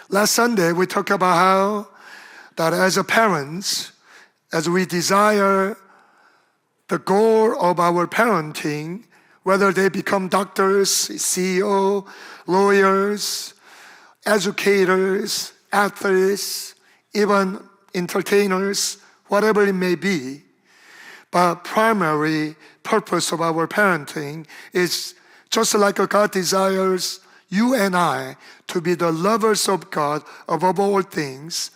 Last Sunday, we talked about how that as a parents, as we desire the goal of our parenting, whether they become doctors, CEO, lawyers, educators, athletes, even entertainers, whatever it may be, but primary purpose of our parenting is just like God desires you and I to be the lovers of God above all things.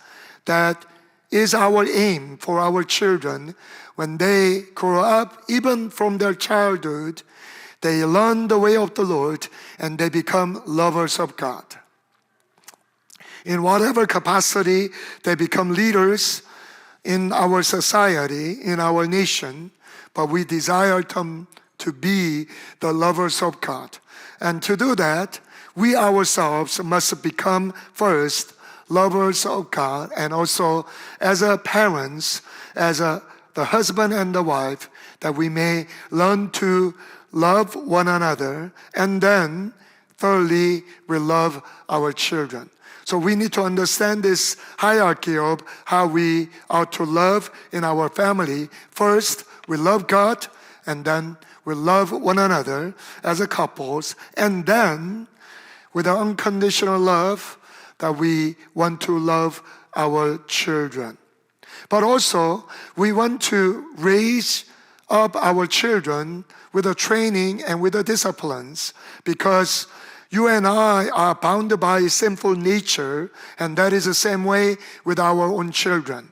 That is our aim for our children. When they grow up, even from their childhood, they learn the way of the Lord and they become lovers of God. In whatever capacity, they become leaders in our society, in our nation, but we desire them to be the lovers of God. And to do that, we ourselves must become first lovers of God, and also as a parents, as the husband and the wife, that we may learn to love one another, and then thirdly, we love our children. So we need to understand this hierarchy of how we are to love in our family. First, we love God, and then we love one another as a couples, and then with an unconditional love that we want to love our children. But also, we want to raise up our children with the training and with the disciplines, because you and I are bound by sinful nature, and that is the same way with our own children.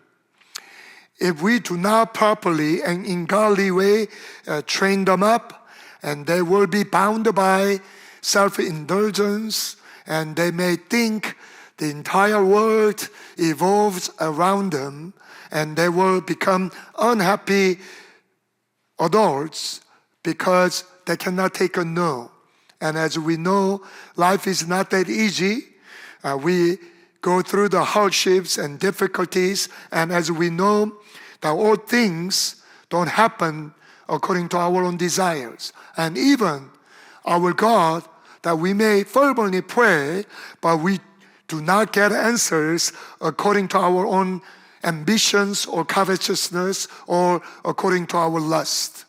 If we do not properly and in godly way train them up, and they will be bound by self-indulgence, and they may think the entire world evolves around them, and they will become unhappy adults because they cannot take a no. And as we know, life is not that easy. We go through the hardships and difficulties, and as we know, that all things don't happen according to our own desires. And even our God, that we may fervently pray, but we do not get answers according to our own ambitions or covetousness or according to our lust.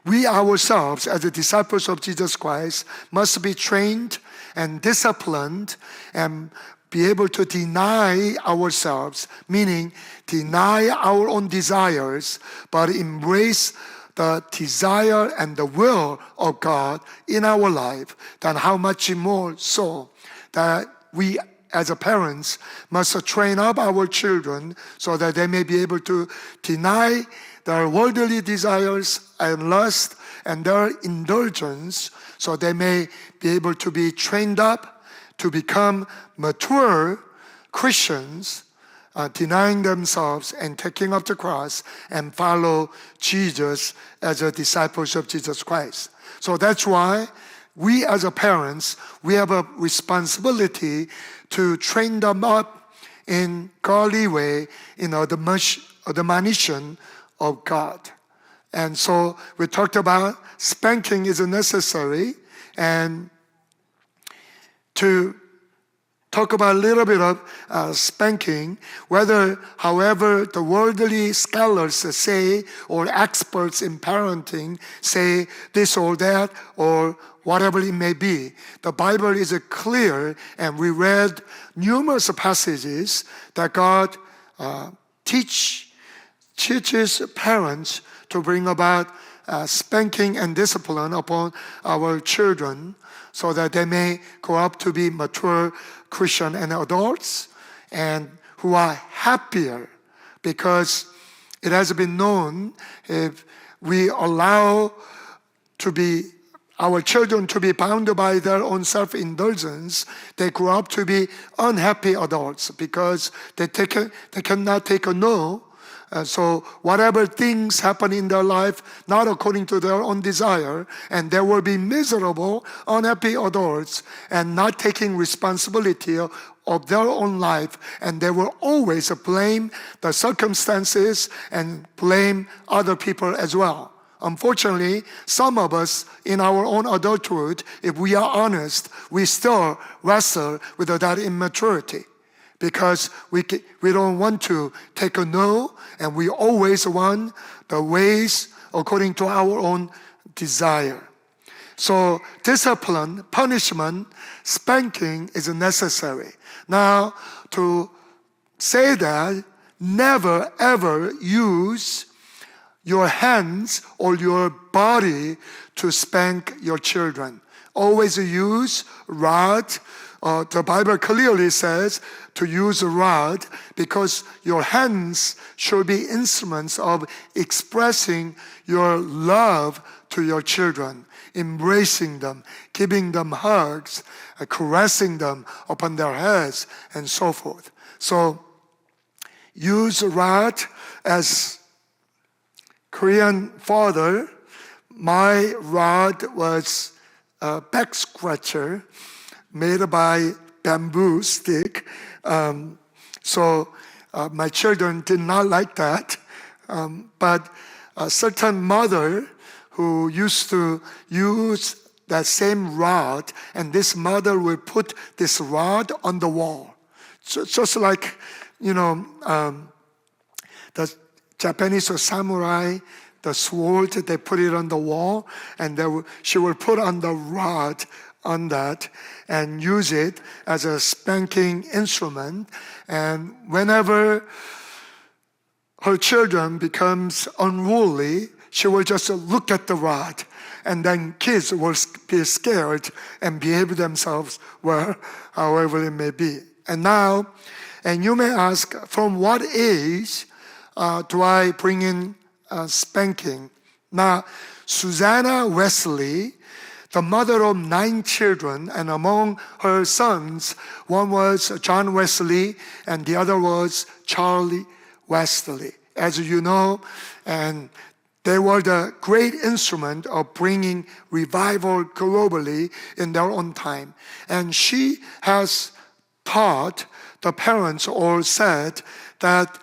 We ourselves, as the disciples of Jesus Christ, must be trained and disciplined and be able to deny ourselves, meaning deny our own desires, but embrace the desire and the will of God in our life. Then how much more so that we as a parents must train up our children so that they may be able to deny their worldly desires and lust and their indulgence, so they may be able to be trained up to become mature Christians, denying themselves and taking up the cross and follow Jesus as a disciples of Jesus Christ. So that's why we as a parents, we have a responsibility to train them up in godly way, in the admonition of God. And so we talked about spanking is necessary, and to talk about a little bit of spanking, however the worldly scholars say, or experts in parenting say this or that, or whatever it may be. The Bible is clear, and we read numerous passages that God teaches parents to bring about spanking and discipline upon our children, so that they may grow up to be mature Christian and adults, and who are happier, because it has been known if we allow our children to be bound by their own self-indulgence, they grow up to be unhappy adults because they cannot take a no. So whatever things happen in their life, not according to their own desire, and they will be miserable, unhappy adults, and not taking responsibility of their own life, and they will always blame the circumstances and blame other people as well. unfortunately, some of us in our own adulthood, if we are honest, we still wrestle with that immaturity because we don't want to take a no, and we always want the ways according to our own desire. So discipline, punishment, spanking is necessary. Now, to say that, never ever use your hands or your body to spank your children. Always use rod. The Bible clearly says to use a rod because your hands should be instruments of expressing your love to your children, embracing them, giving them hugs, caressing them upon their heads, and so forth. So use a rod. As Korean father, my rod was a back scratcher made by bamboo stick. So my children did not like that. But a certain mother who used to use that same rod, and this mother would put this rod on the wall. So, just like, the Japanese samurai, the sword, they put it on the wall, and she would put on the rod on that and use it as a spanking instrument. And whenever her children becomes unruly, she will just look at the rod, and then kids will be scared and behave themselves well, however it may be. And now, and you may ask, from what age do I bring in spanking? Now, Susanna Wesley, the mother of 9 children, and among her sons, one was John Wesley, and the other was Charlie Wesley. As you know, and they were the great instrument of bringing revival globally in their own time. And she has taught the parents, or said that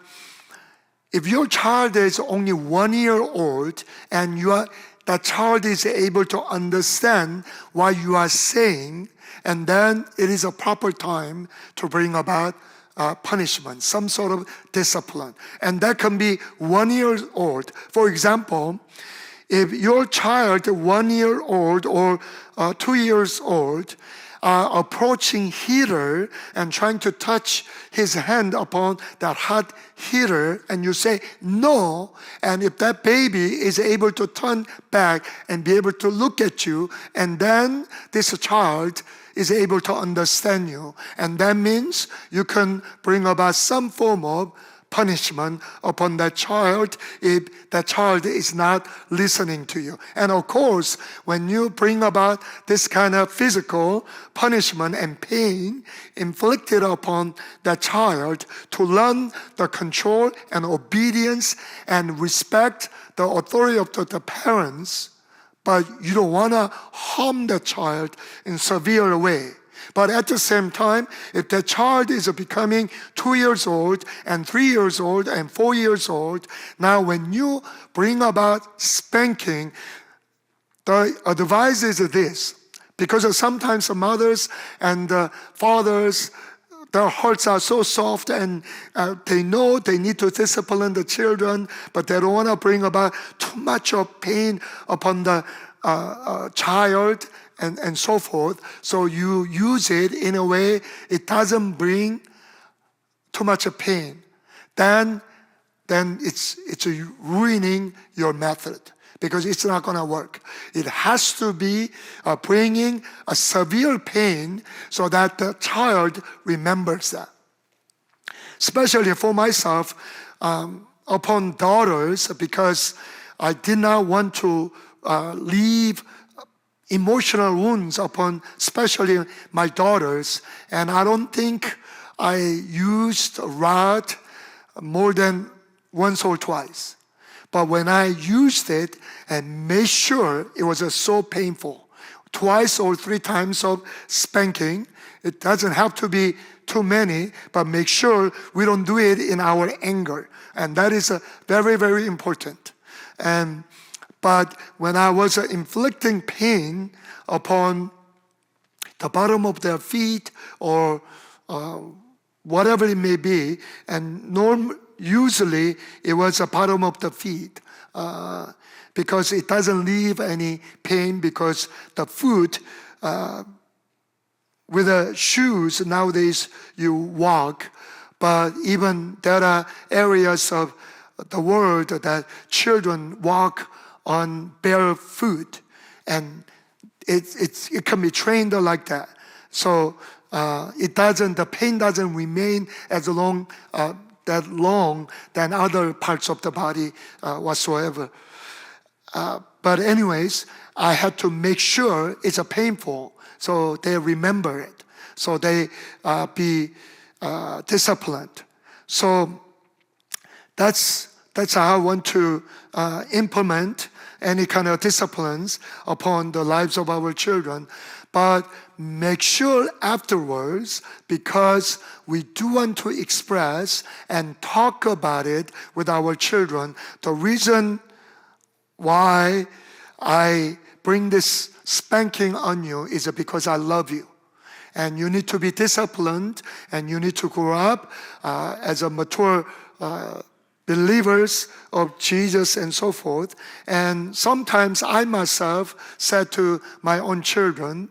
if your child is only 1 year old and that child is able to understand what you are saying, and then it is a proper time to bring about punishment, some sort of discipline. And that can be 1 year old. For example, if your child, 1 year old or 2 years old, are approaching heater and trying to touch his hand upon that hot heater, and you say no, and if that baby is able to turn back and be able to look at you, and then this child is able to understand you, and that means you can bring about some form of punishment upon that child if that child is not listening to you. And of course, when you bring about this kind of physical punishment and pain inflicted upon that child to learn the control and obedience and respect the authority of the parents, but you don't want to harm the child in severe way. But at the same time, if the child is becoming 2 years old and 3 years old and 4 years old, now when you bring about spanking, the advice is this. Because sometimes the mothers and the fathers, their hearts are so soft, and they know they need to discipline the children, but they don't want to bring about too much of pain upon the child, and so forth. So you use it in a way it doesn't bring too much pain. Then it's ruining your method, because it's not going to work. It has to be bringing a severe pain so that the child remembers that. Especially for myself, upon daughters, because I did not want to leave emotional wounds upon especially my daughters, and I don't think I used a rod more than once or twice. But when I used it and made sure it was so painful, 2 or 3 times of spanking, it doesn't have to be too many, but make sure we don't do it in our anger. And that is very, very important. And But when I was inflicting pain upon the bottom of their feet or whatever it may be, and usually it was the bottom of the feet because it doesn't leave any pain because the foot, with the shoes, nowadays you walk, but even there are areas of the world that children walk on barefoot, and it can be trained like that. So the pain doesn't remain as long than other parts of the body whatsoever. But anyways, I had to make sure it's painful, so they remember it, so they be disciplined. So that's how I want to implement any kind of disciplines upon the lives of our children. But make sure afterwards, because we do want to express and talk about it with our children, the reason why I bring this spanking on you is because I love you. And you need to be disciplined, and you need to grow up as a mature believers of Jesus and so forth. And sometimes I myself said to my own children,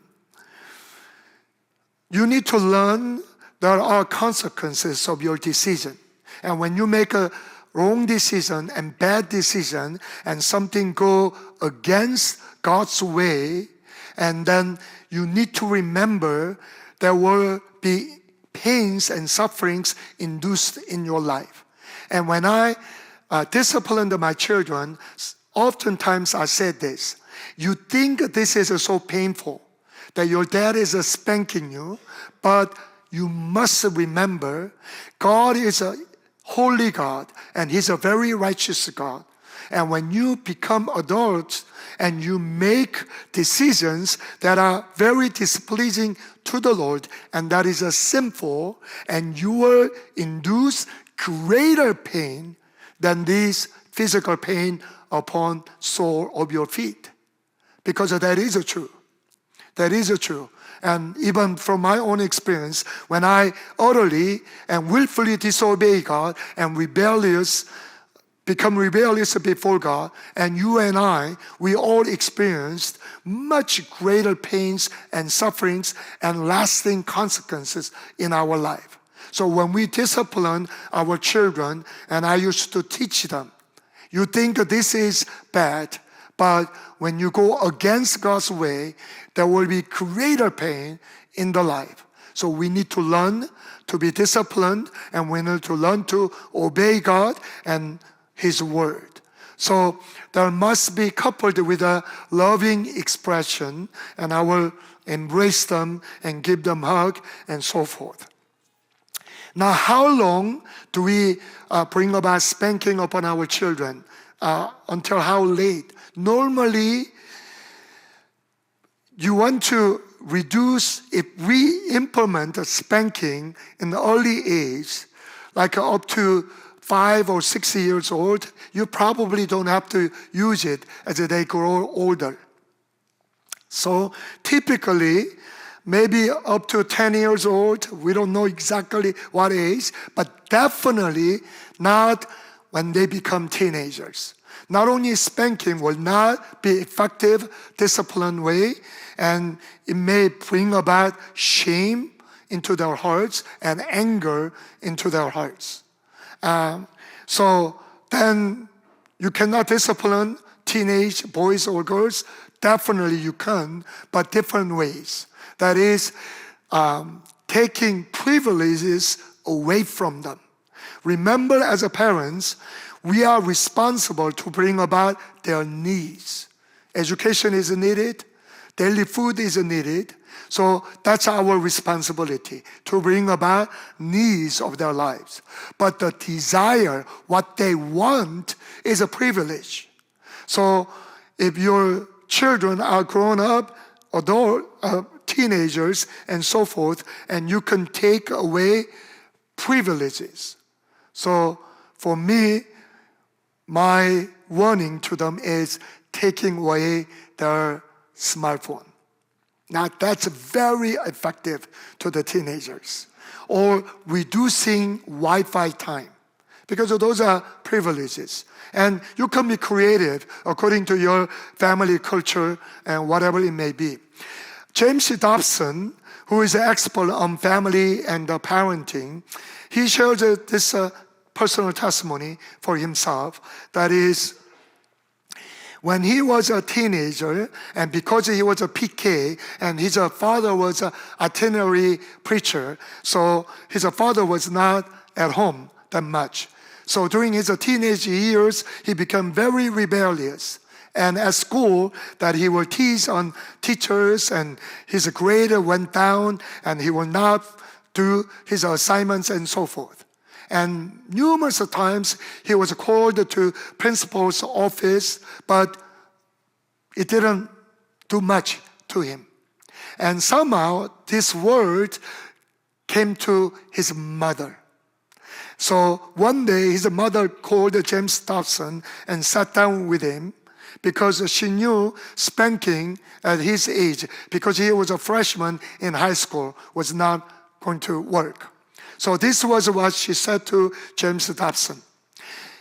you need to learn there are consequences of your decision. And when you make a wrong decision and bad decision and something go against God's way, and then you need to remember there will be pains and sufferings induced in your life. And when I disciplined my children, oftentimes I said this: you think this is so painful that your dad is spanking you, but you must remember God is a holy God, and He's a very righteous God. And when you become adults and you make decisions that are very displeasing to the Lord, and that is sinful, and you will induce greater pain than this physical pain upon sole of your feet. Because that is true. That is true. And even from my own experience, when I utterly and willfully disobey God and become rebellious before God, and you and I, we all experienced much greater pains and sufferings and lasting consequences in our life. So when we discipline our children, and I used to teach them, you think this is bad, but when you go against God's way, there will be greater pain in the life. So we need to learn to be disciplined, and we need to learn to obey God and His word. So there must be coupled with a loving expression, and I will embrace them and give them a hug and so forth. Now, how long do we bring about spanking upon our children? Until how late? Normally, you want to reduce, if we implement a spanking in the early age, like up to 5 or 6 years old, you probably don't have to use it as they grow older. So typically, maybe up to 10 years old, we don't know exactly what age, but definitely not when they become teenagers. Not only spanking will not be effective discipline way, and it may bring about shame into their hearts and anger into their hearts. So then you cannot discipline teenage boys or girls. Definitely you can, but different ways. That is, taking privileges away from them. Remember, as a parents, we are responsible to bring about their needs. Education is needed. Daily food is needed. So that's our responsibility, to bring about needs of their lives. But the desire, what they want, is a privilege. So if your children are grown up, teenagers and so forth, and you can take away privileges. So for me, my warning to them is taking away their smartphone. Now that's very effective to the teenagers. Or reducing Wi-Fi time, because those are privileges. And you can be creative according to your family culture and whatever it may be. James Dobson, who is an expert on family and parenting, he shares this personal testimony for himself. That is, when he was a teenager, and because he was a PK, and his father was an itinerary preacher, so his father was not at home that much. So during his teenage years, he became very rebellious. And at school, that he would tease on teachers, and his grade went down, and he would not do his assignments and so forth. And numerous times he was called to principal's office, but it didn't do much to him. And somehow this word came to his mother. So one day his mother called James Dobson and sat down with him, because she knew spanking at his age, because he was a freshman in high school, was not going to work. So this was what she said to James Dobson.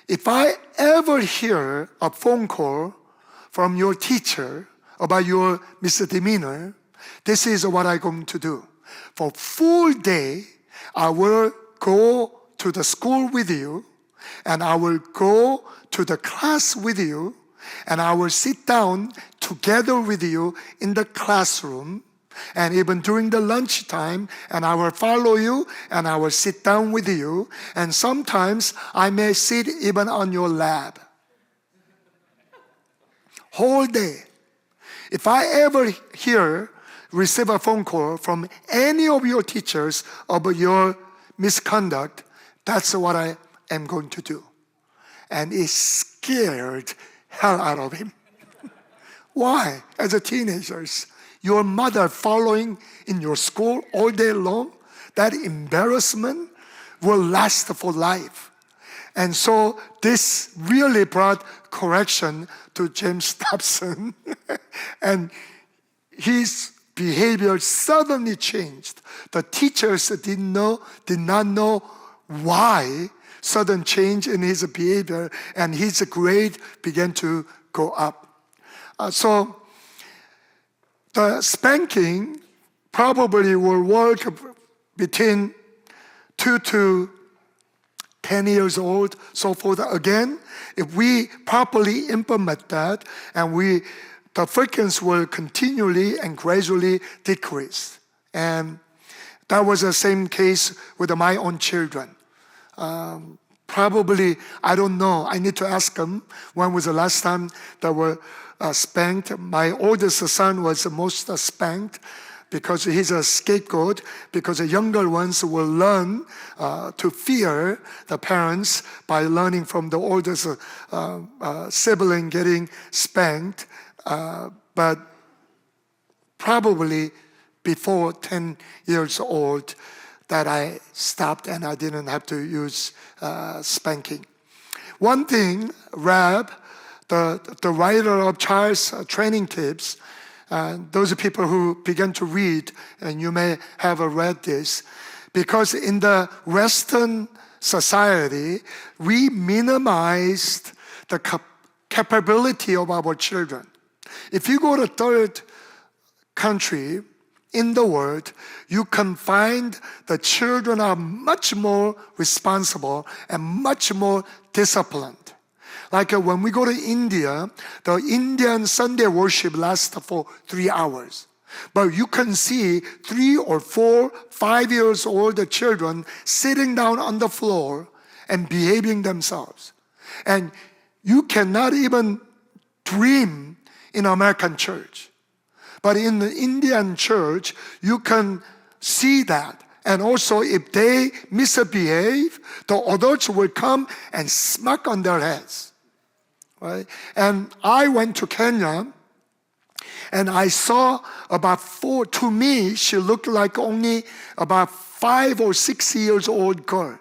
If I ever hear a phone call from your teacher about your misdemeanor, this is what I'm going to do. For full day, I will go to the school with you, and I will go to the class with you, and I will sit down together with you in the classroom, and even during the lunchtime, and I will follow you, and I will sit down with you, and sometimes I may sit even on your lap. Whole day. If I ever receive a phone call from any of your teachers about your misconduct, that's what I am going to do. And it scared hell out of him. Why? As a teenagers, your mother following in your school all day long, that embarrassment will last for life. And so this really brought correction to James Dobson. And his behavior suddenly changed. The teachers did not know why sudden change in his behavior, and his grade began to go up. So the spanking probably will work between 2 to 10 years old, so forth. Again, if we properly implement that, and the frequency will continually and gradually decrease. And that was the same case with my own children. Probably, I don't know. I need to ask them when was the last time they were spanked. My oldest son was the most spanked, because he's a scapegoat, because the younger ones will learn to fear the parents by learning from the oldest sibling getting spanked. But probably before 10 years old that I stopped, and I didn't have to use spanking. One thing, Rab, the writer of Child's Training Tips, those are people who began to read, and you may have read this, because in the Western society, we minimized the capability of our children. If you go to third country in the world, you can find the children are much more responsible and much more disciplined. Like when we go to India, the Indian Sunday worship lasts for 3 hours. But you can see 3 or 4, 5 years old children sitting down on the floor and behaving themselves. And you cannot even dream in American church. But in the Indian church, you can see that. And also, if they misbehave, the adults will come and smack on their heads. Right? And I went to Kenya, and I saw about 4, to me, she looked like only about 5 or 6 years old girl.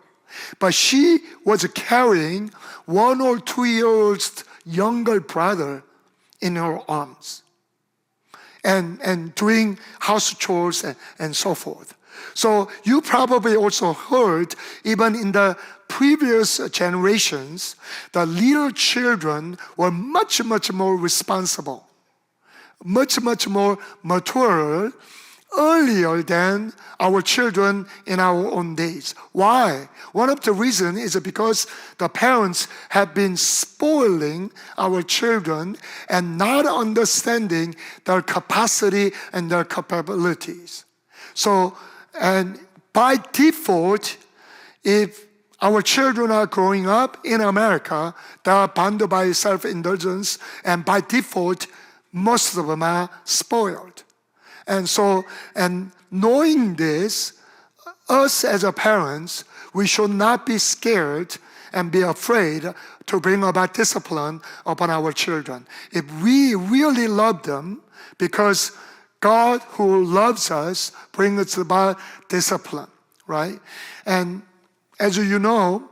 But she was carrying 1 or 2 years younger brother in her arms and doing house chores and so forth. So you probably also heard, even in the previous generations, the little children were much, much more responsible, much, much more mature earlier than our children in our own days. Why? One of the reasons is because the parents have been spoiling our children and not understanding their capacity and their capabilities. So, and by default, if our children are growing up in America, they are bound by self-indulgence, and by default, most of them are spoiled. And so, and knowing this, us as a parents, we should not be scared and be afraid to bring about discipline upon our children. If we really love them, because God who loves us brings about discipline, right? And as you know,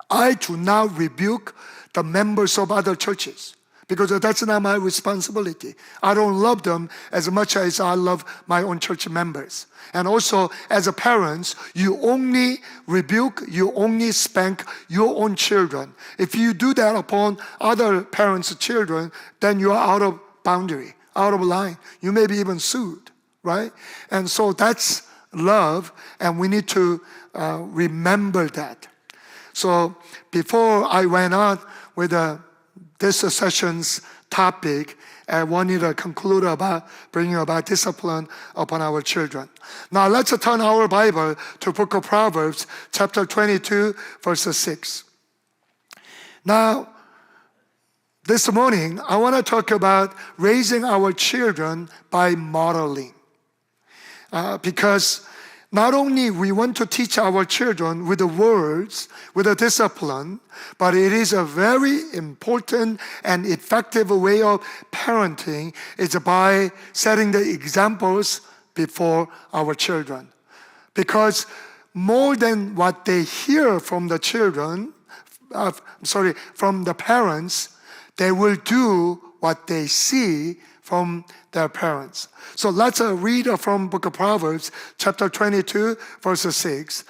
I do not rebuke the members of other churches, because that's not my responsibility. I don't love them as much as I love my own church members. And also, as a parent, you only rebuke, you only spank your own children. If you do that upon other parents' children, then you are out of boundary, out of line. You may be even sued, right? And so that's love, and we need to remember that. So before I went on with this session's topic, I wanted to conclude about bringing about discipline upon our children. Now let's turn our Bible to book of Proverbs, chapter 22, verse 6. Now, this morning, I want to talk about raising our children by modeling. Because not only we want to teach our children with the words, with the discipline, but it is a very important and effective way of parenting is by setting the examples before our children. Because more than what they hear from the children, from the parents, they will do what they see from their parents. So let's read from book of Proverbs, chapter 22, verse 6.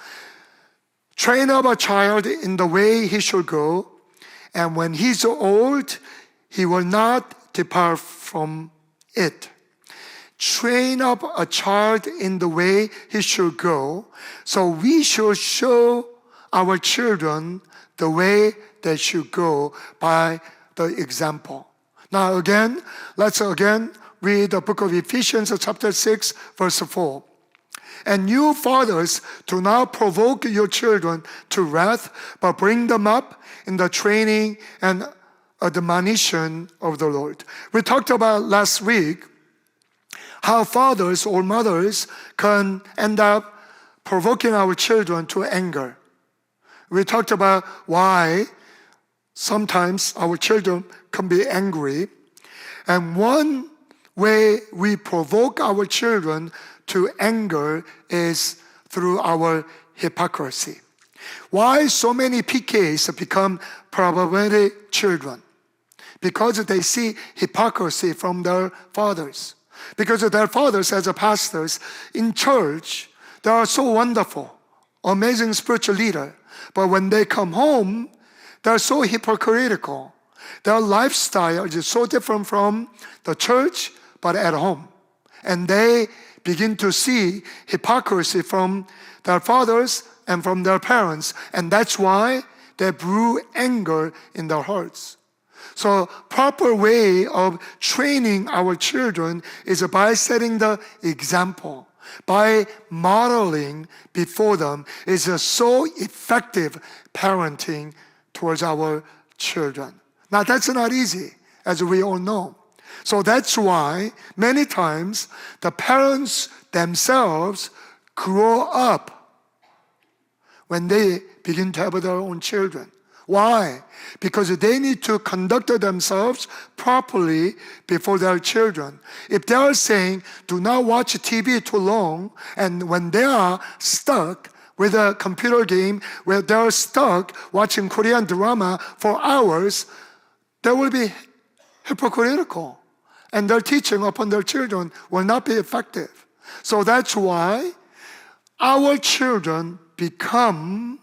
Train up a child in the way he should go, and when he's old, he will not depart from it. Train up a child in the way he should go. So we should show our children the way they should go by the example. Now again, let's read the book of Ephesians, chapter 6, verse 4. And you fathers, do not provoke your children to wrath, but bring them up in the training and admonition of the Lord. We talked about last week how fathers or mothers can end up provoking our children to anger. We talked about why sometimes our children can be angry. And one way we provoke our children to anger is through our hypocrisy. Why so many PKs become problematic children? Because they see hypocrisy from their fathers. Because their fathers, as pastors in church, they are so wonderful, amazing spiritual leader. But when they come home, they're so hypocritical. Their lifestyle is so different from the church, but at home. And they begin to see hypocrisy from their fathers and from their parents. And that's why they brew anger in their hearts. So proper way of training our children is by setting the example. By modeling before them is so effective parenting towards our children. Now that's not easy, as we all know. So that's why many times the parents themselves grow up when they begin to have their own children. Why? Because they need to conduct themselves properly before their children. If they are saying, do not watch TV too long, and when they are stuck with a computer game, where they are stuck watching Korean drama for hours, they will be hypocritical, and their teaching upon their children will not be effective. So that's why our children become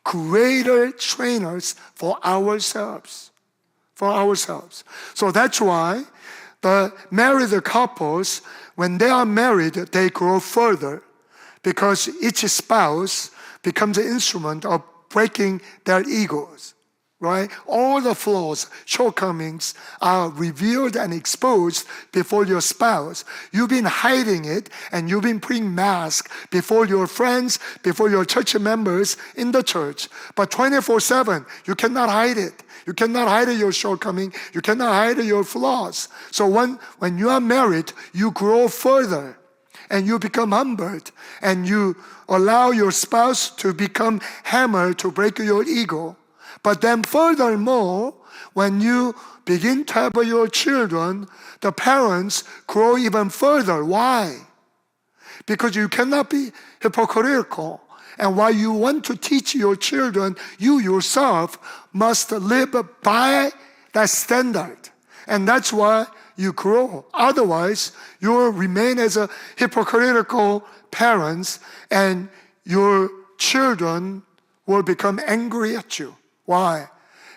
greater trainers for ourselves. So that's why the married couples, when they are married, they grow further because each spouse becomes an instrument of breaking their egos, right? All the flaws, shortcomings are revealed and exposed before your spouse. You've been hiding it, and you've been putting masks before your friends, before your church members in the church. But 24/7, you cannot hide it. You cannot hide your shortcoming. You cannot hide your flaws. So when you are married, you grow further, and you become humbled, and you allow your spouse to become hammered to break your ego. But then furthermore, when you begin to have your children, the parents grow even further. Why? Because you cannot be hypocritical. And while you want to teach your children, you yourself must live by that standard. And that's why you grow. Otherwise, you will remain as a hypocritical parents, and your children will become angry at you. Why?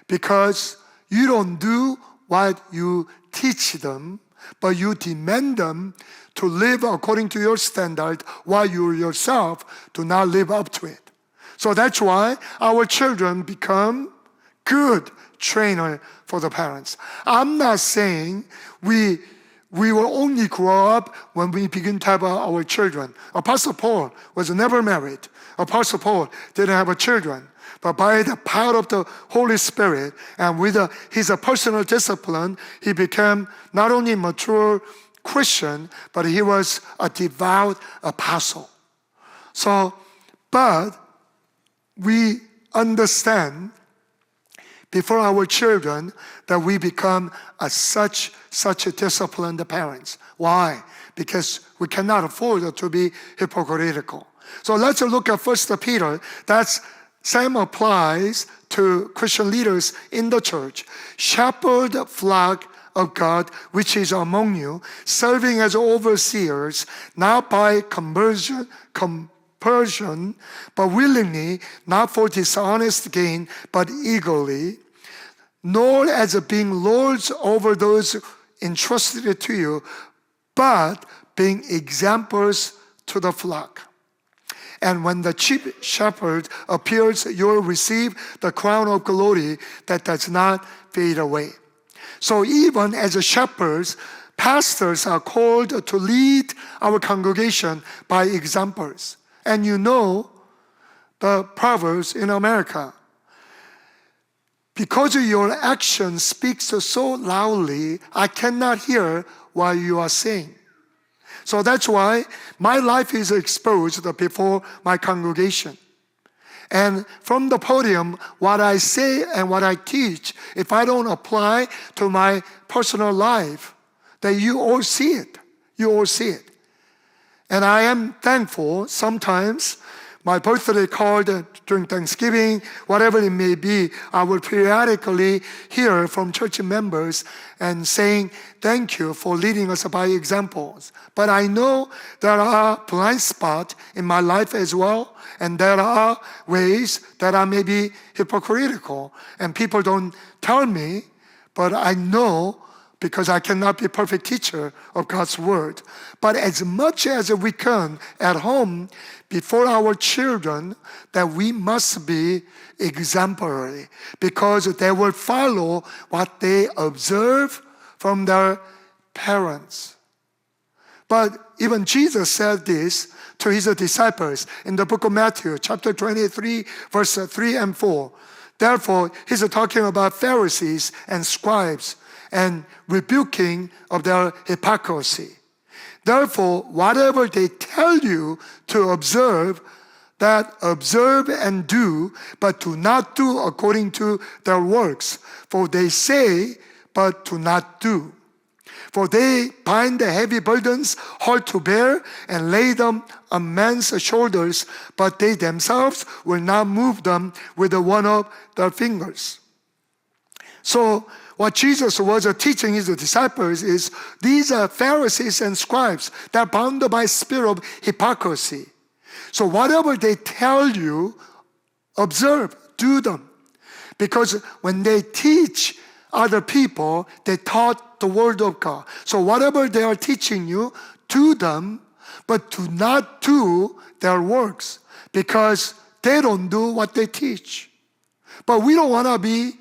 Because you don't do what you teach them, but you demand them to live according to your standard while you yourself do not live up to it. So that's why our children become good trainer for the parents. I'm not saying we will only grow up when we begin to have our children. Apostle Paul was never married. Apostle Paul didn't have children. But by the power of the Holy Spirit and with his personal discipline, he became not only a mature Christian, but he was a devout apostle. So, but we understand before our children that we become such disciplined parents. Why? Because we cannot afford to be hypocritical. So let's look at 1 Peter. That's same applies to Christian leaders in the church. Shepherd the flock of God which is among you, serving as overseers, not by compulsion, but willingly, not for dishonest gain, but eagerly, nor as being lords over those entrusted to you, but being examples to the flock. And when the chief shepherd appears, you will receive the crown of glory that does not fade away. So even as shepherds, pastors are called to lead our congregation by examples. And you know the Proverbs in America. Because your action speaks so loudly, I cannot hear what you are saying. So that's why my life is exposed before my congregation. And from the podium, what I say and what I teach, if I don't apply to my personal life, then you all see it. You all see it. And I am thankful sometimes my birthday card during Thanksgiving, whatever it may be, I will periodically hear from church members and saying, thank you for leading us by examples. But I know there are blind spots in my life as well, and there are ways that I may be hypocritical, and people don't tell me, but I know because I cannot be a perfect teacher of God's word. But as much as we can at home, before our children, that we must be exemplary because they will follow what they observe from their parents. But even Jesus said this to his disciples in the book of Matthew, chapter 23, verse 3 and 4. Therefore, he's talking about Pharisees and scribes and rebuking of their hypocrisy. Therefore, whatever they tell you to observe, that observe and do, but do not do according to their works. For they say, but do not do. For they bind the heavy burdens hard to bear and lay them on men's shoulders, but they themselves will not move them with one of their fingers. So what Jesus was teaching his disciples is these are Pharisees and scribes that are bounded by spirit of hypocrisy. So whatever they tell you, observe, do them. Because when they teach other people, they taught the word of God. So whatever they are teaching you, do them, but do not do their works, because they don't do what they teach. But we don't want to be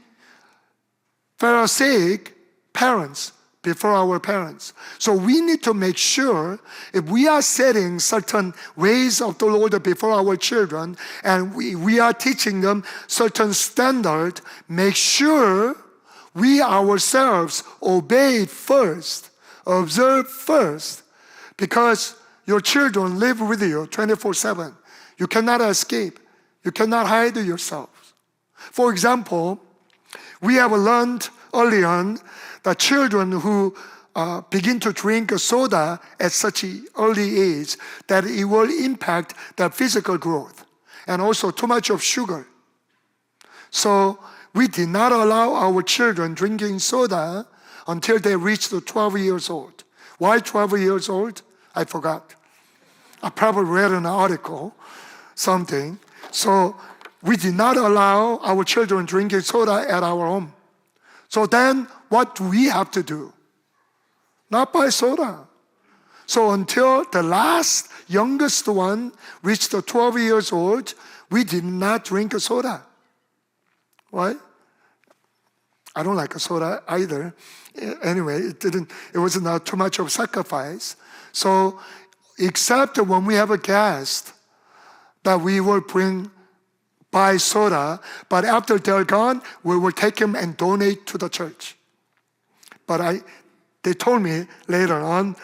Pharisaic parents before our parents. So we need to make sure if we are setting certain ways of the Lord before our children and we are teaching them certain standard, make sure we ourselves obey first, observe first, because your children live with you 24/7. You cannot escape. You cannot hide yourselves. For example, we have learned early on that children who begin to drink soda at such an early age, that it will impact their physical growth and also too much of sugar. So we did not allow our children drinking soda until they reached 12 years old. Why 12 years old? I forgot. I probably read an article, something. So we did not allow our children drinking soda at our home. So then what do we have to do? Not buy soda. So until the last youngest one reached 12 years old, we did not drink soda. Why? I don't like soda either. Anyway, it was not too much of sacrifice. So except when we have a guest, that we will buy soda, but after they're gone, we will take them and donate to the church. But they told me later on,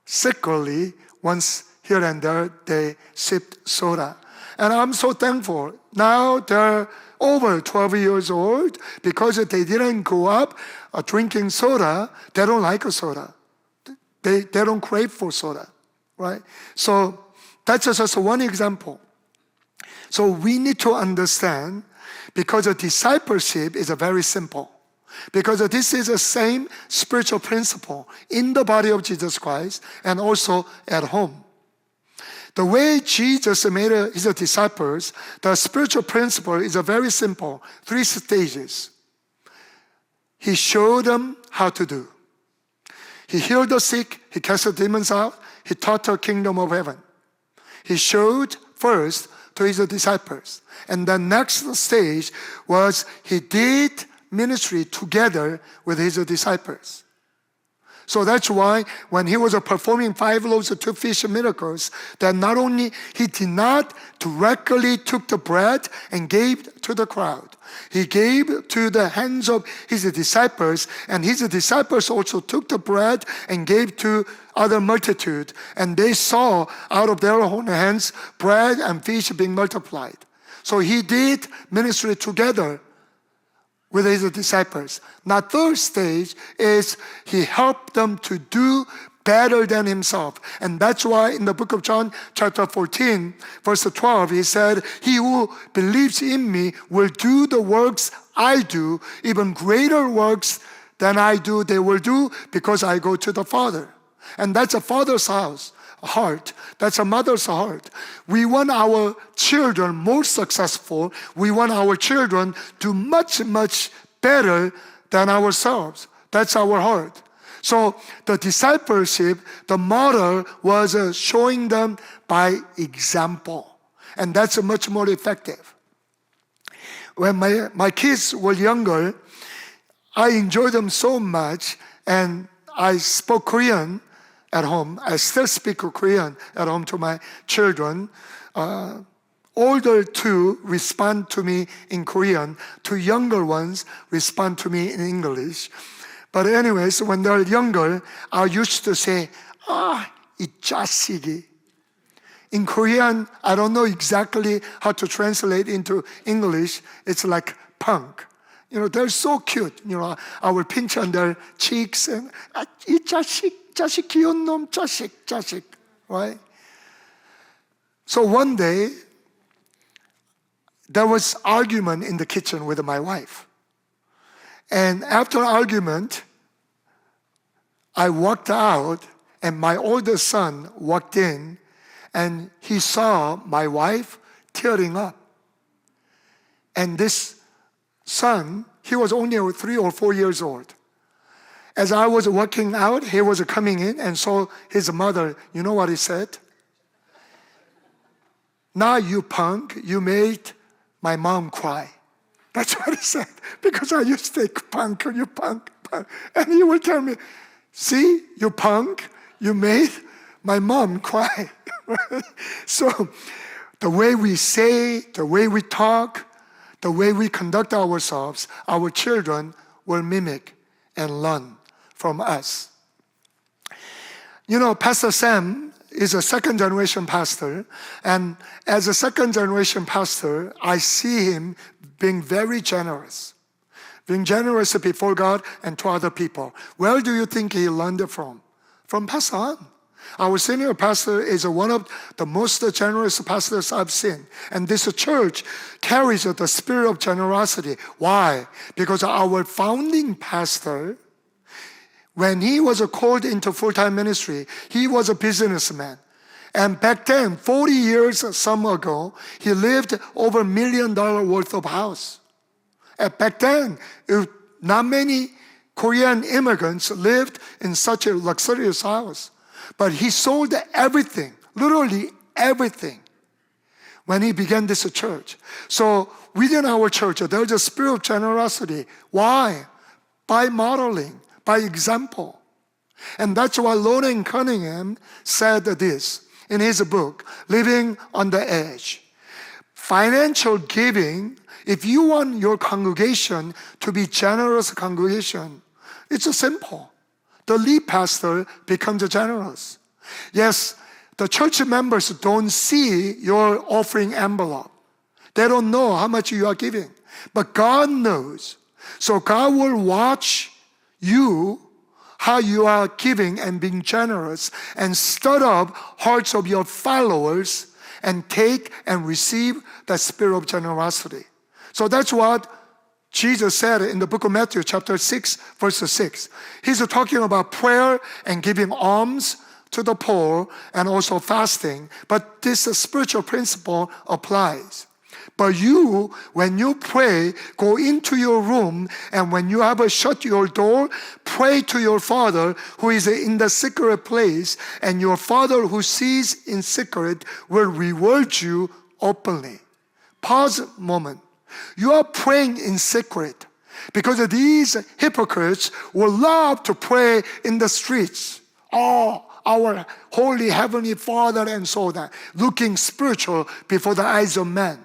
secretly, once here and there, they sipped soda. And I'm so thankful. Now they're over 12 years old, because they didn't grow up drinking soda, they don't like soda. They don't crave for soda, right? So that's just one example. So we need to understand, because discipleship is very simple. Because this is the same spiritual principle in the body of Jesus Christ and also at home. The way Jesus made his disciples, the spiritual principle is very simple, 3 stages. He showed them how to do. He healed the sick, he cast the demons out, he taught the kingdom of heaven. He showed first to his disciples. And the next stage was he did ministry together with his disciples. So that's why when he was performing 5 loaves of 2 fish miracles, that not only he did not directly took the bread and gave to the crowd, he gave to the hands of his disciples, and his disciples also took the bread and gave to other multitude, and they saw out of their own hands bread and fish being multiplied. So he did ministry together with his disciples. Now, third stage is he helped them to do better than himself. And that's why in the book of John, chapter 14, verse 12, he said, "He who believes in me will do the works I do, even greater works than I do, they will do, because I go to the Father." And that's a father's heart. That's a mother's heart. We want our children more successful. We want our children to do much, much better than ourselves. That's our heart. So the discipleship, the model was showing them by example. And that's much more effective. When my kids were younger, I enjoyed them so much, and I spoke Korean at home. I still speak Korean at home to my children. Older two respond to me in Korean. 2 younger ones respond to me in English. But anyways, when they're younger, I used to say, 이 자식이. In Korean, I don't know exactly how to translate into English. It's like punk. They're so cute. I will pinch on their cheeks and 이 자식 귀여운 놈, 자식, right? So one day, there was argument in the kitchen with my wife. And after argument, I walked out, and my oldest son walked in, and he saw my wife tearing up. And this son, he was only 3 or 4 years old. As I was walking out, he was coming in and saw his mother. You know what he said? "Now you punk, you made my mom cry." That's what he said. Because I used to say, "Punk, you punk, punk." And he would tell me, "See, you punk, you made my mom cry." So the way we say, the way we talk, the way we conduct ourselves, our children will mimic and learn from us. You know, Pastor Sam is a second-generation pastor, and as a second-generation pastor, I see him being very generous. Being generous before God and to other people. Where do you think he learned it from? From Pastor Han. Our senior pastor is one of the most generous pastors I've seen. And this church carries the spirit of generosity. Why? Because our founding pastor, when he was called into full-time ministry, he was a businessman. And back then, 40 years some ago, he lived over $1 million worth of house. And back then, not many Korean immigrants lived in such a luxurious house. But he sold everything, literally everything, when he began this church. So within our church, there's a spirit of generosity. Why? By modeling, by example. And that's why Loren Cunningham said this in his book, Living on the Edge. Financial giving, if you want your congregation to be generous congregation, it's simple. The lead pastor becomes generous. Yes, the church members don't see your offering envelope. They don't know how much you are giving. But God knows. So God will watch you, how you are giving and being generous, and stir up hearts of your followers and take and receive the spirit of generosity. So that's what Jesus said in the book of Matthew chapter 6, verse 6. He's talking about prayer and giving alms to the poor and also fasting. But this spiritual principle applies. But you, when you pray, go into your room, and when you have shut your door, pray to your Father who is in the secret place, and your Father who sees in secret will reward you openly. Pause a moment. You are praying in secret because these hypocrites will love to pray in the streets. Oh, our holy heavenly Father, and so that, looking spiritual before the eyes of men.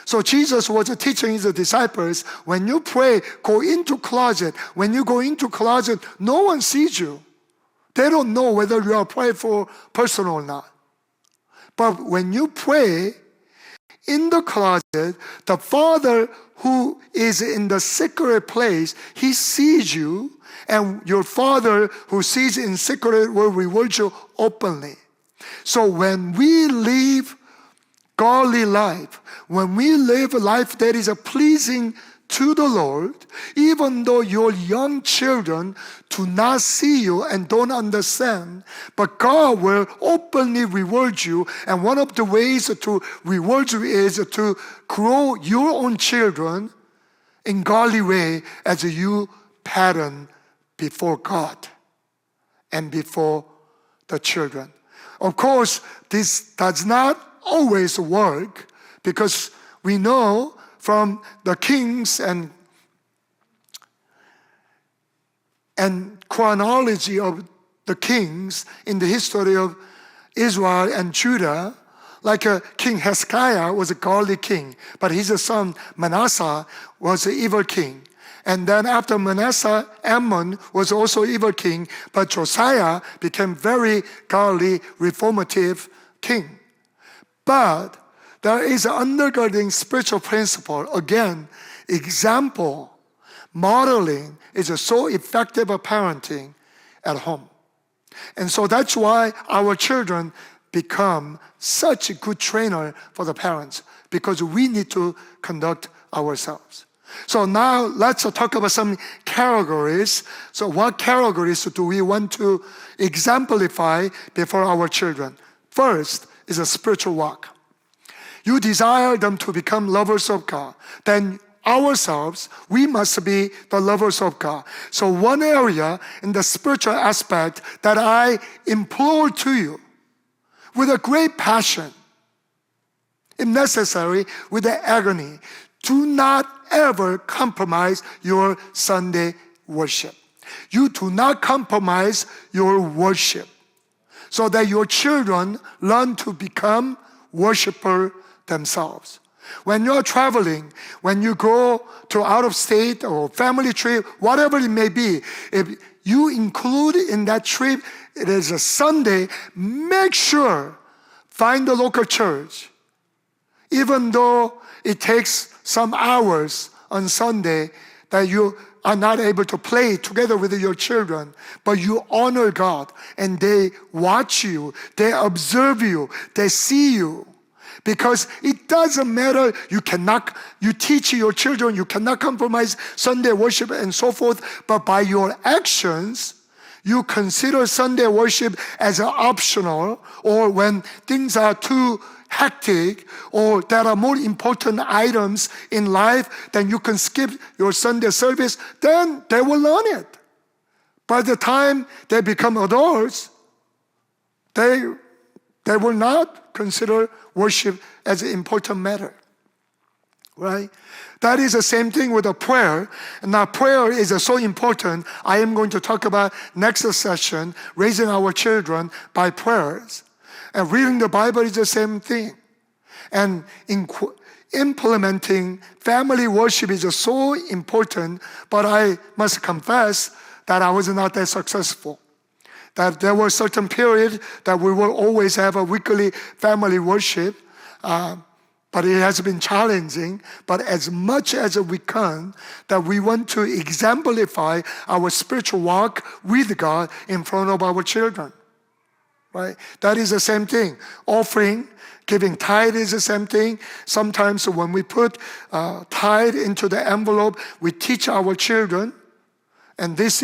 So Jesus was teaching his disciples, when you pray, go into closet. When you go into closet, no one sees you. They don't know whether you are praying for person or not. But when you pray in the closet, the Father who is in the secret place, he sees you, and your Father who sees in secret will reward you openly. So when we live godly life, when we live a life that is pleasing to the Lord, even though your young children do not see you and don't understand, but God will openly reward you. And one of the ways to reward you is to grow your own children in godly way as you pattern before God and before the children. Of course, this does not always work, because we know from the kings and chronology of the kings in the history of Israel and Judah, like King Hezekiah was a godly king, but his son Manasseh was an evil king. And then after Manasseh, Ammon was also evil king, but Josiah became very godly, reformative king. But there is an undergirding spiritual principle. Again, example, modeling is so effective at parenting at home. And so that's why our children become such a good trainer for the parents, because we need to conduct ourselves. So now let's talk about some categories. So what categories do we want to exemplify before our children? First is a spiritual walk. You desire them to become lovers of God. Then ourselves, we must be the lovers of God. So one area in the spiritual aspect that I implore to you with a great passion, if necessary, with the agony, do not ever compromise your Sunday worship. You do not compromise your worship so that your children learn to become worshipers themselves. When you're traveling, when you go to out of state or family trip, whatever it may be, if you include in that trip, it is a Sunday, make sure, find the local church. Even though it takes some hours on Sunday that you are not able to play together with your children, but you honor God and they watch you, they observe you, they see you. Because it doesn't matter, you teach your children, you cannot compromise Sunday worship and so forth, but by your actions, you consider Sunday worship as an optional, or when things are too hectic, or there are more important items in life, then you can skip your Sunday service, then they will learn it. By the time they become adults, they will not consider worship as an important matter, right? That is the same thing with a prayer. Now, prayer is so important. I am going to talk about next session, raising our children by prayers. And reading the Bible is the same thing. And implementing family worship is so important, but I must confess that I was not that successful. That there was a certain period that we will always have a weekly family worship, but it has been challenging. But as much as we can, that we want to exemplify our spiritual walk with God in front of our children, right? That is the same thing. Offering, giving tithe is the same thing. Sometimes when we put tithe into the envelope, we teach our children, and this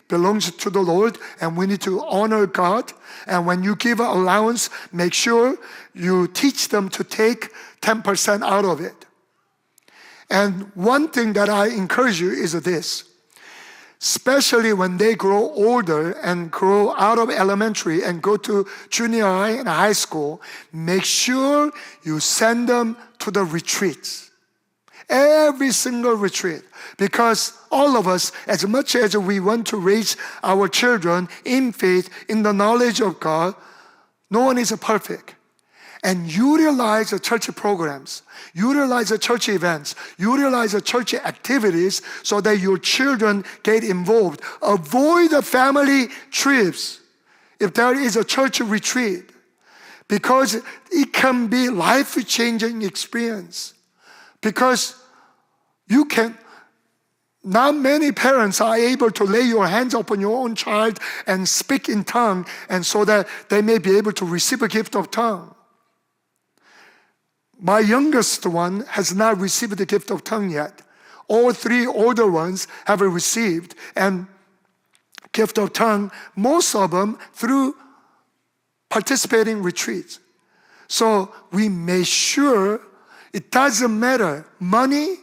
belongs to the Lord, and we need to honor God. And when you give an allowance, make sure you teach them to take 10% out of it. And one thing that I encourage you is this. Especially when they grow older and grow out of elementary and go to junior high and high school, make sure you send them to the retreats. Every single retreat. Because all of us, as much as we want to raise our children in faith, in the knowledge of God, no one is perfect. And utilize the church programs, utilize the church events, utilize the church activities so that your children get involved. Avoid the family trips if there is a church retreat, because it can be life-changing experience. Because not many parents are able to lay your hands upon your own child and speak in tongue, and so that they may be able to receive a gift of tongue. My youngest one has not received the gift of tongue yet. All three older ones have received, and gift of tongue, most of them through participating retreats. So we make sure it doesn't matter. Money,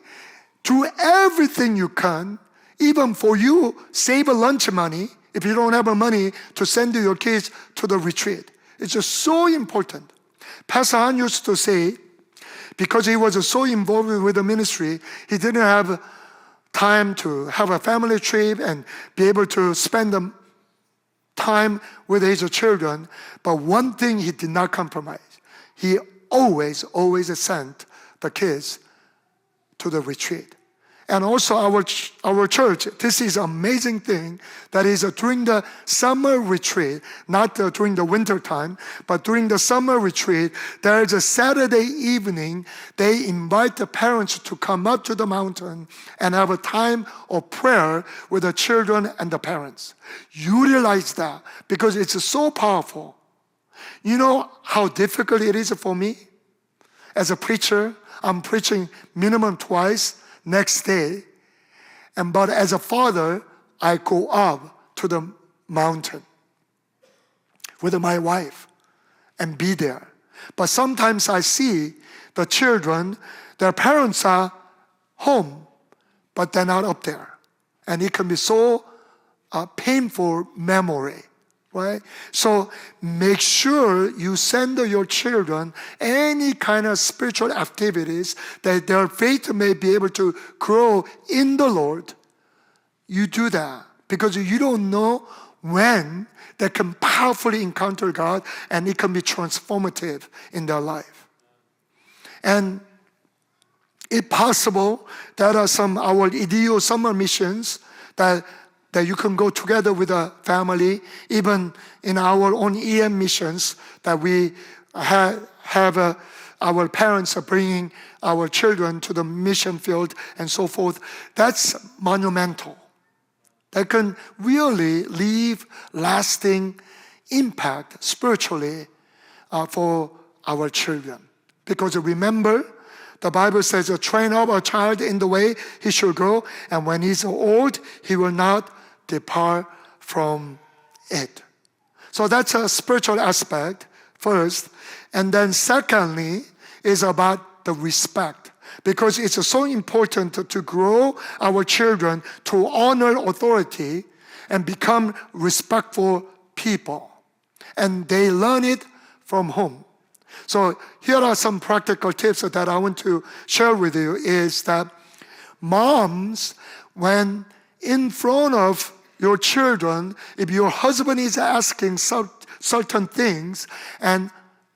do everything you can, even for you, save a lunch money if you don't have money to send your kids to the retreat. It's just so important. Pastor Han used to say, because he was so involved with the ministry, he didn't have time to have a family trip and be able to spend the time with his children. But one thing he did not compromise. He always sent the kids to the retreat. And also our church, this is an amazing thing, that is during the summer retreat, not during the winter time, but during the summer retreat, there is a Saturday evening, they invite the parents to come up to the mountain and have a time of prayer with the children and the parents. Utilize that, because it's so powerful. You know how difficult it is for me? As a preacher, I'm preaching minimum twice, next day. But as a father, I go up to the mountain with my wife and be there. But sometimes I see the children, their parents are home, but they're not up there. And it can be so painful memory, right? So make sure you send your children any kind of spiritual activities that their faith may be able to grow in the Lord. You do that because you don't know when they can powerfully encounter God and it can be transformative in their life. And if possible, there are some our EDU summer missions that you can go together with a family, even in our own EM missions that we have our parents are bringing our children to the mission field and so forth. That's monumental. That can really leave lasting impact spiritually for our children. Because remember, the Bible says, train up a child in the way he should go, and when he's old, he will not depart from it. So that's a spiritual aspect first. And then secondly is about the respect. Because it's so important to grow our children to honor authority and become respectful people. And they learn it from home. So here are some practical tips that I want to share with you is that moms, when in front of your children, if your husband is asking certain things and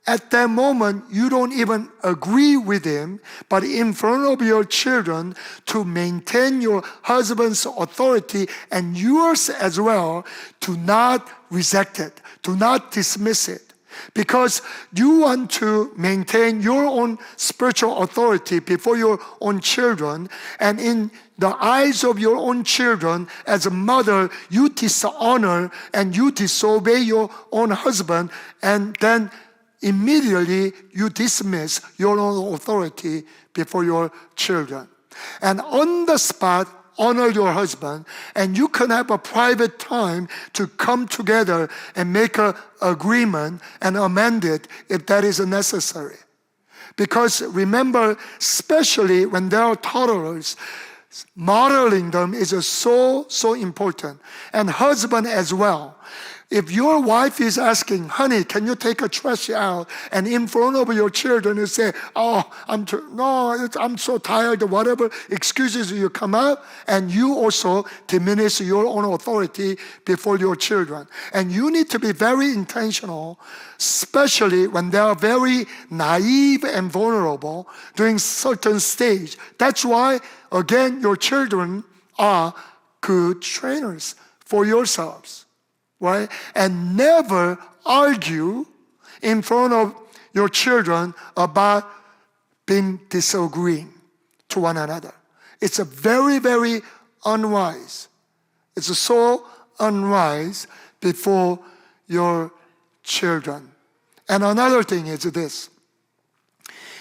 at that moment, you don't even agree with him, but in front of your children, to maintain your husband's authority and yours as well, to not reject it, to not dismiss it. Because you want to maintain your own spiritual authority before your own children, and in the eyes of your own children, as a mother, you dishonor and you disobey your own husband, and then immediately you dismiss your own authority before your children. And on the spot, honor your husband, and you can have a private time to come together and make an agreement and amend it if that is necessary. Because remember, especially when they are toddlers, modeling them is so important. And husband as well. If your wife is asking, honey, can you take a trash out? And in front of your children, you say, I'm so tired, whatever excuses you come up, and you also diminish your own authority before your children. And you need to be very intentional, especially when they are very naive and vulnerable during certain stage. That's why, again, your children are good trainers for yourselves. Right? And never argue in front of your children about being disagreeing to one another. It's a very, very unwise. It's so unwise before your children. And another thing is this.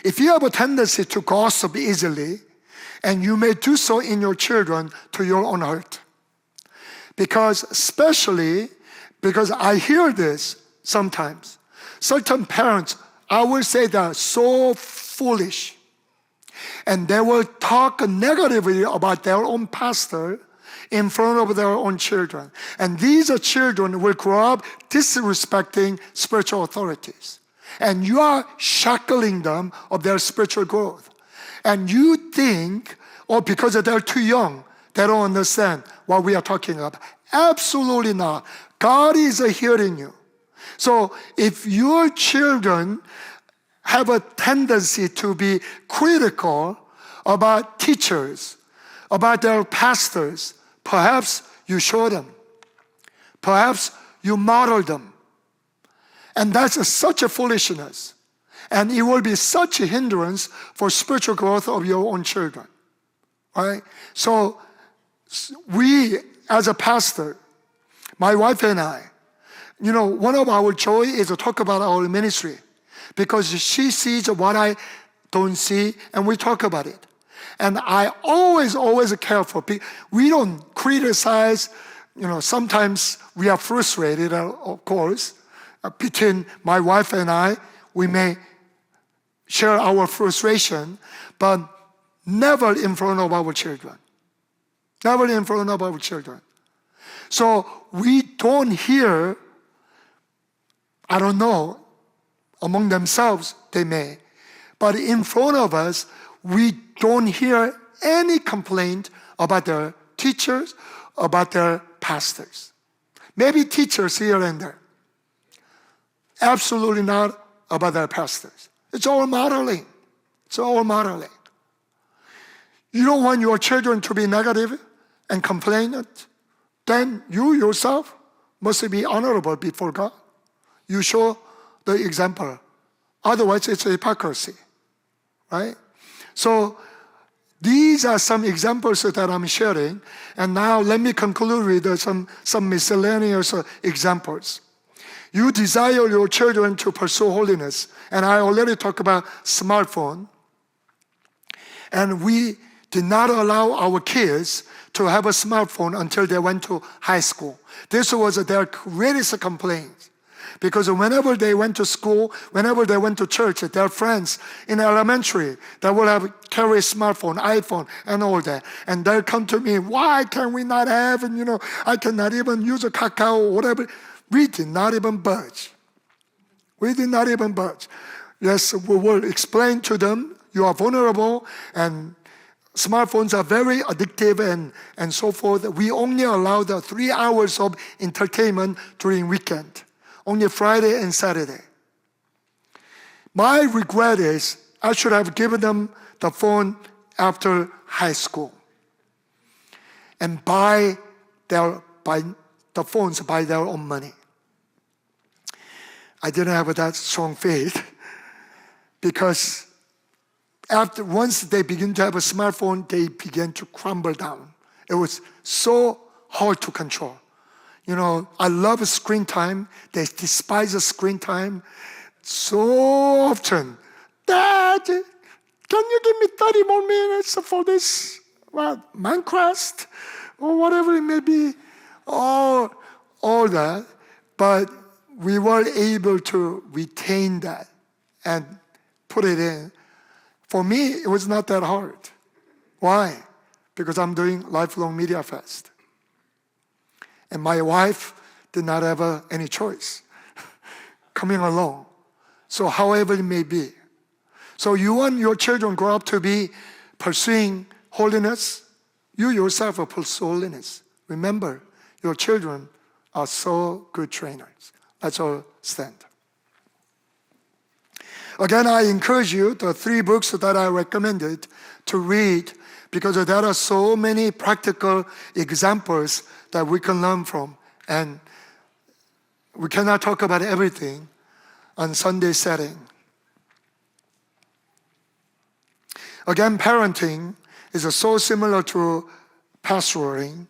If you have a tendency to gossip easily, and you may do so in your children to your own hurt. Because I hear this sometimes. Certain parents, I will say, they're so foolish. And they will talk negatively about their own pastor in front of their own children. And these children will grow up disrespecting spiritual authorities. And you are shackling them of their spiritual growth. And you think, because they're too young, they don't understand what we are talking about. Absolutely not. God is hearing you. So if your children have a tendency to be critical about teachers, about their pastors, perhaps you show them. Perhaps you model them. And that's such a foolishness. And it will be such a hindrance for spiritual growth of your own children. Right? So we, as a pastor, my wife and I, one of our joy is to talk about our ministry because she sees what I don't see and we talk about it. And I always careful. We don't criticize. Sometimes we are frustrated, of course. Between my wife and I, we may share our frustration, but never in front of our children. Never in front of our children. So we don't hear, I don't know, among themselves they may, but in front of us, we don't hear any complaint about their teachers, about their pastors. Maybe teachers here and there. Absolutely not about their pastors. It's all modeling. It's all modeling. You don't want your children to be negative and complainant, then you yourself must be honorable before God. You show the example. Otherwise, it's hypocrisy, right? So these are some examples that I'm sharing. And now let me conclude with some miscellaneous examples. You desire your children to pursue holiness. And I already talked about smartphone. And we did not allow our kids to have a smartphone until they went to high school. This was their greatest complaint. Because whenever they went to school, whenever they went to church, their friends in elementary, they will carry smartphone, iPhone, and all that. And they'll come to me, why can we not have, I cannot even use a Kakao or whatever. We did not even budge. We did not even budge. Yes, we will explain to them, you are vulnerable, and smartphones are very addictive and so forth. We only allow the 3 hours of entertainment during weekend. Only Friday and Saturday. My regret is I should have given them the phone after high school and buy the phones by their own money. I didn't have that strong faith because once they begin to have a smartphone, they begin to crumble down. It was so hard to control. I love screen time. They despise the screen time so often. Dad, can you give me 30 more minutes for this Minecraft or whatever it may be? All that. But we were able to retain that and put it in. For me, it was not that hard. Why? Because I'm doing lifelong media fast. And my wife did not have any choice coming along. So however it may be. So you want your children grow up to be pursuing holiness? You yourself will pursue holiness. Remember, your children are so good trainers. Let's all stand. Again, I encourage you, the 3 books that I recommended to read, because there are so many practical examples that we can learn from. And we cannot talk about everything on Sunday setting. Again, parenting is so similar to pastoring.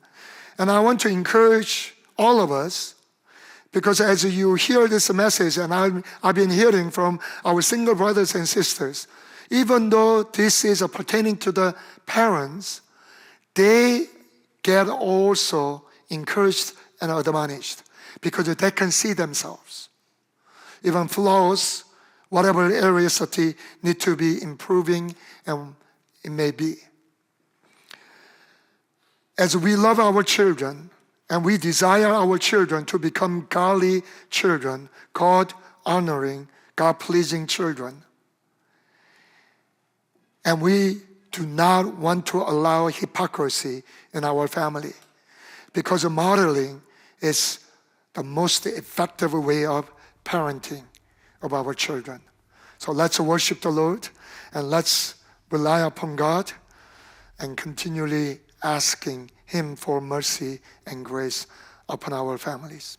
And I want to encourage all of us, because as you hear this message, and I've been hearing from our single brothers and sisters, even though this is pertaining to the parents, they get also encouraged and admonished because they can see themselves. Even flaws, whatever areas that they need to be improving, and it may be. As we love our children, and we desire our children to become godly children, God-honoring, God-pleasing children, and we do not want to allow hypocrisy in our family, because modeling is the most effective way of parenting of our children. So let's worship the Lord, and let's rely upon God and continually asking Him for mercy and grace upon our families.